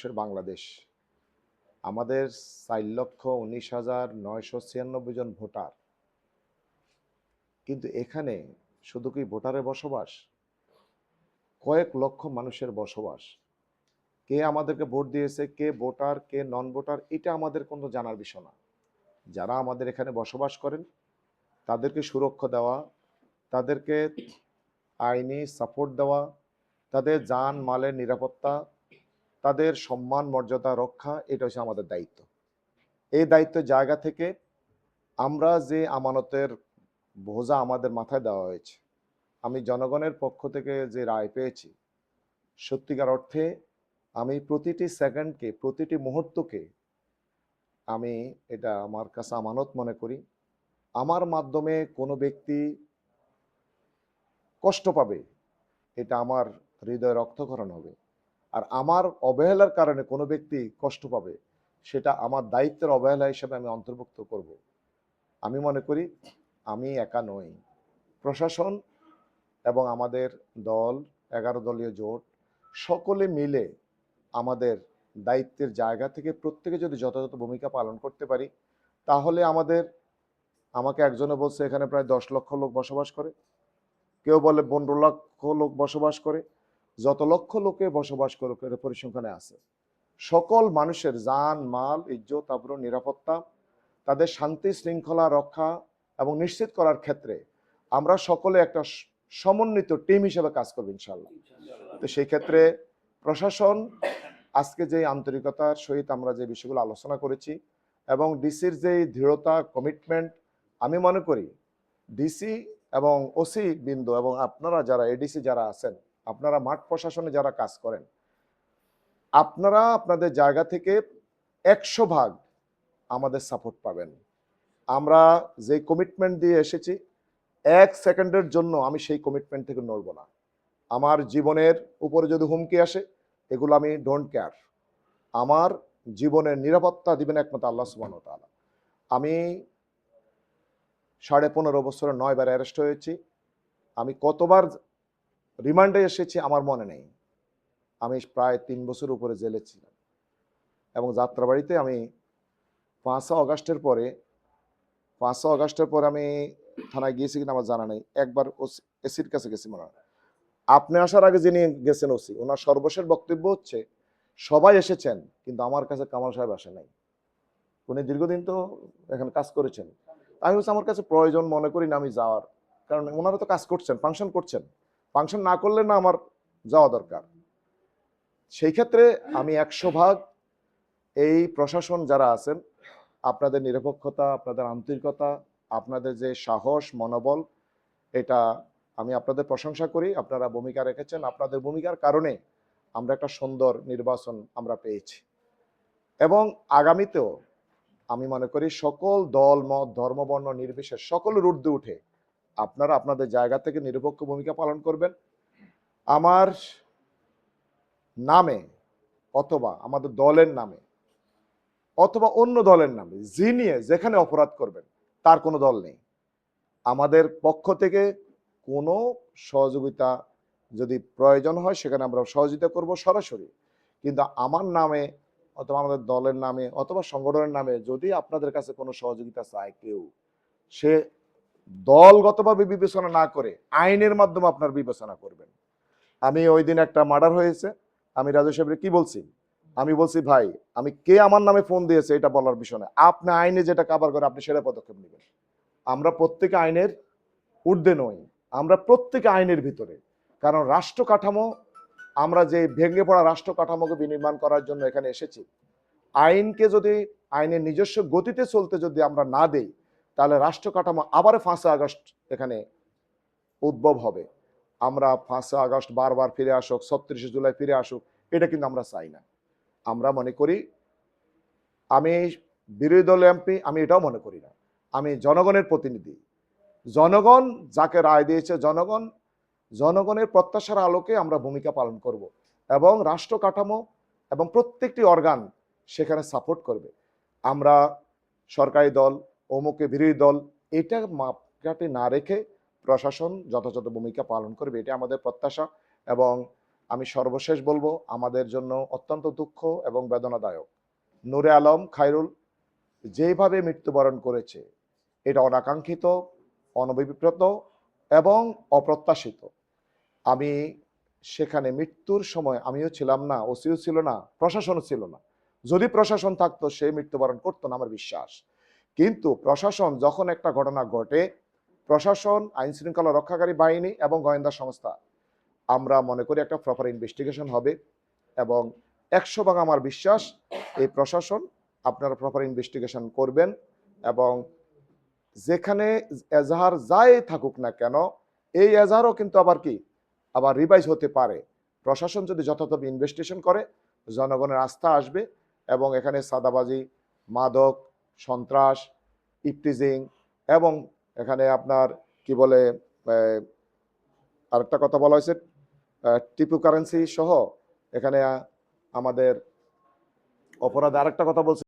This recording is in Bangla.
বাংলাদেশ আমাদের 4,19,996 জন ভোটার, কিন্তু এখানে শুধু কি ভোটারের বসবাস, কয়েক লক্ষ মানুষের বসবাস। কে আমাদেরকে ভোট দিয়েছে, কে ভোটার কে নন ভোটার, এটা আমাদের কোনো জানার বিষয় না। যারা আমাদের এখানে বসবাস করেন তাদেরকে সুরক্ষা দেওয়া, তাদেরকে আইনি সাপোর্ট দেওয়া, তাদের জান মালের নিরাপত্তা, তাদের সম্মান মর্যাদা রক্ষা, এটা হচ্ছে আমাদের দায়িত্ব। এই দায়িত্বের জায়গা থেকে আমরা যে আমানতের বোঝা আমাদের মাথায় দেওয়া হয়েছে, আমি জনগণের পক্ষ থেকে যে রায় পেয়েছি, সত্যিকার অর্থে আমি প্রতিটি সেকেন্ডকে, প্রতিটি মুহূর্তকে আমি এটা আমার কাছে আমানত মনে করি। আমার মাধ্যমে কোনো ব্যক্তি কষ্ট পাবে, এটা আমার হৃদয়ে রক্তক্ষরণ হবে। আর আমার অবহেলার কারণে কোনো ব্যক্তি কষ্ট পাবে, সেটা আমার দায়িত্বের অবহেলা হিসেবে আমি অন্তর্ভুক্ত করব। আমি মনে করি আমি একা নই, প্রশাসন এবং আমাদের দল, 11 দলীয় জোট, সকলে মিলে আমাদের দায়িত্বের জায়গা থেকে প্রত্যেকে যদি যথাযথ ভূমিকা পালন করতে পারি, তাহলে আমাকে একজনে বলছে এখানে প্রায় 10 লক্ষ লোক বসবাস করে, কেউ বলে 15 লক্ষ লোক বসবাস করে। যত লক্ষ লোকে বসবাস করুক, এর পরিসংখ্যানে আছে। সকল মানুষের জান মাল ইজ্জত আবরু নিরাপত্তা, তাদের শান্তি শৃঙ্খলা রক্ষা এবং নিশ্চিত করার ক্ষেত্রে আমরা সকলে একটা সমন্বিত টিম হিসেবে কাজ করব ইনশাআল্লাহ। তো সেই ক্ষেত্রে প্রশাসন আজকে যে আন্তরিকতার সহিত আমরা যে বিষয়গুলো আলোচনা করেছি এবং ডিসির যে দৃঢ়তা কমিটমেন্ট, আমি মনে করি ডিসি এবং ওসি বিন্দু এবং আপনারা যারা এডিসি যারা আছেন, আপনারা মাঠ প্রশাসনে যারা কাজ করেন, আপনারা আপনাদের জায়গা থেকে 100% আমাদের সাপোর্ট পাবেন। আমরা যে কমিটমেন্ট দিয়ে এসেছি, 1 সেকেন্ডের জন্য আমি সেই কমিটমেন্ট থেকে নড়ব না। আমার জীবনের উপরে যদি হুমকি আসে, এগুলো আমি ডোন্ট কেয়ার। আমার জীবনের নিরাপত্তা দিবেন একমাত্র আল্লাহ সুবহানাহু ওয়া তাআলা। আমি 15.5 বছরে 9 বার অ্যারেস্ট হয়েছি। আমি কতবার রিমান্ডে এসেছি আমার মনে নেই। আমি প্রায় 3 বছর উপরে জেলে ছিলাম এবং যাত্রাবাড়িতে আমি 5 আগস্টের পরে 5 আগস্টের পরে আমি থানায় গিয়েছি কিনা আমার জানা নেই। একবার এসির কাছে গেছি মনে হয়। আপনি আসার আগে যিনি গেছেন ওসি, ওনার সর্বশেষ বক্তব্য হচ্ছে সবাই এসেছেন কিন্তু আমার কাছে কামাল সাহেব আসে নাই। উনি দীর্ঘদিন তো এখানে কাজ করেছেন। আমি বলছি আমার কাছে প্রয়োজন মনে করি না আমি যাওয়ার, কারণ ওনারা তো কাজ করছেন, ফাংশন করছেন, ফাংশন না করলে না আমার যাওয়া দরকার। সেই ক্ষেত্রে আমি 100% এই প্রশাসন যারা আছেন, আপনাদের নিরপেক্ষতা, আপনাদের আন্তরিকতা, আপনাদের যে সাহস মনোবল, এটা আমি আপনাদের প্রশংসা করি। আপনারা ভূমিকা রেখেছেন, আপনাদের ভূমিকার কারণে আমরা একটা সুন্দর নির্বাচন আমরা পেয়েছি এবং আগামীতেও আমি মনে করি সকল দল মত ধর্ম বর্ণ নির্বিশেষে সকলের ঊর্ধ্বে উঠে আপনারা আপনাদের জায়গা থেকে নিরপেক্ষ ভূমিকা পালন করবেন। আমার নামে অথবা আমাদের দলের নামে অথবা অন্য দলের নামে যিনি যেখানে অপরাধ করবেন, তার কোনো দল নেই। আমাদের পক্ষ থেকে কোনো সহযোগিতা যদি প্রয়োজন হয় সেখানে আমরা সহযোগিতা করব সরাসরি। কিন্তু আমার নামে অথবা আমাদের দলের নামে অথবা সংগঠনের নামে যদি আপনাদের কাছে কোনো সহযোগিতা চায় কেউ, সে দলগতভাবে বিবেচনা না করে আইনের মাধ্যমে আপনার বিবেচনা করবেন। আমি ওই দিন একটা মার্ডার হয়েছে, আমি রাজু সাহেবের কি বলছি, আমি বলছি ভাই আমি কে আমার নামে ফোন দিয়েছে এটা বলার বিষয় না, আপনি আইনে যেটা কাভার করে আপনি সেটা পদক্ষেপ নেবেন। আমরা প্রত্যেকে আইনের ঊর্ধ্বে নই, আমরা প্রত্যেকে আইনের ভিতরে। কারণ রাষ্ট্র কাঠামো, আমরা যে ভেঙে পড়া রাষ্ট্র কাঠামোকে বিনির্মাণ করার জন্য এখানে এসেছি, আইনকে যদি আইনের নিজস্ব গতিতে চলতে যদি আমরা না দেই, তাহলে রাষ্ট্র কাঠামো আবার 5 আগস্ট এখানে উদ্ভব হবে। আমরা 5 আগস্ট বারবার ফিরে আসুক, 36 জুলাই ফিরে আসুক, এটা কিন্তু আমরা চাই না। আমরা মনে করি, আমি বিরোধী দল এমপি, আমি এটাও মনে করি না, আমি জনগণের প্রতিনিধি। জনগণ যাকে রায় দিয়েছে, জনগণের প্রত্যাশার আলোকে আমরা ভূমিকা পালন করব এবং রাষ্ট্র কাঠামো এবং প্রত্যেকটি অর্গান সেখানে সাপোর্ট করবে। আমরা সরকারি দল অমুকে বিরোধী দল এটা মাপকাঠি না রেখে প্রশাসন যথাযথ ভূমিকা পালন করবে, এটা আমাদের প্রত্যাশা। এবং আমি সর্বশেষ বলবো আমাদের জন্য অত্যন্ত দুঃখ এবং বেদনাদায়ক নূরে আলম খায়রুল যেভাবে মৃত্যুবরণ করেছে, এটা অনাকাঙ্ক্ষিত, অনভিপ্রেত এবং অপ্রত্যাশিত। আমি সেখানে মৃত্যুর সময় আমিও ছিলাম না, ওসিও ছিল না, প্রশাসনও ছিল না। যদি প্রশাসন থাকতো সে মৃত্যুবরণ করতো না আমার বিশ্বাস। কিন্তু প্রশাসন যখন একটা ঘটনা ঘটে, প্রশাসন, আইন শৃঙ্খলা রক্ষাকারী বাহিনী এবং গোয়েন্দা সংস্থা, আমরা মনে করি একটা প্রপার ইনভেস্টিগেশন হবে এবং ১০০ ভাগ আমার বিশ্বাস এই প্রশাসন আপনারা প্রপার ইনভেস্টিগেশন করবেন এবং যেখানে এজাহার যাই থাকুক না কেন, এই এজাহারও কিন্তু আবার কি আবার রিভাইজ হতে পারে। প্রশাসন যদি যথাযথ ইনভেস্টিগেশন করে জনগণের আস্থা আসবে এবং এখানে চাঁদাবাজি, মাদক, সন্ত্রাস, ইপটিজিং এবং এখানে আপনার কি বলে আরেকটা কথা বলা হয়েছে টিপু কারেন্সি সহ এখানে আমাদের অপরাধ আরেকটা কথা বলছে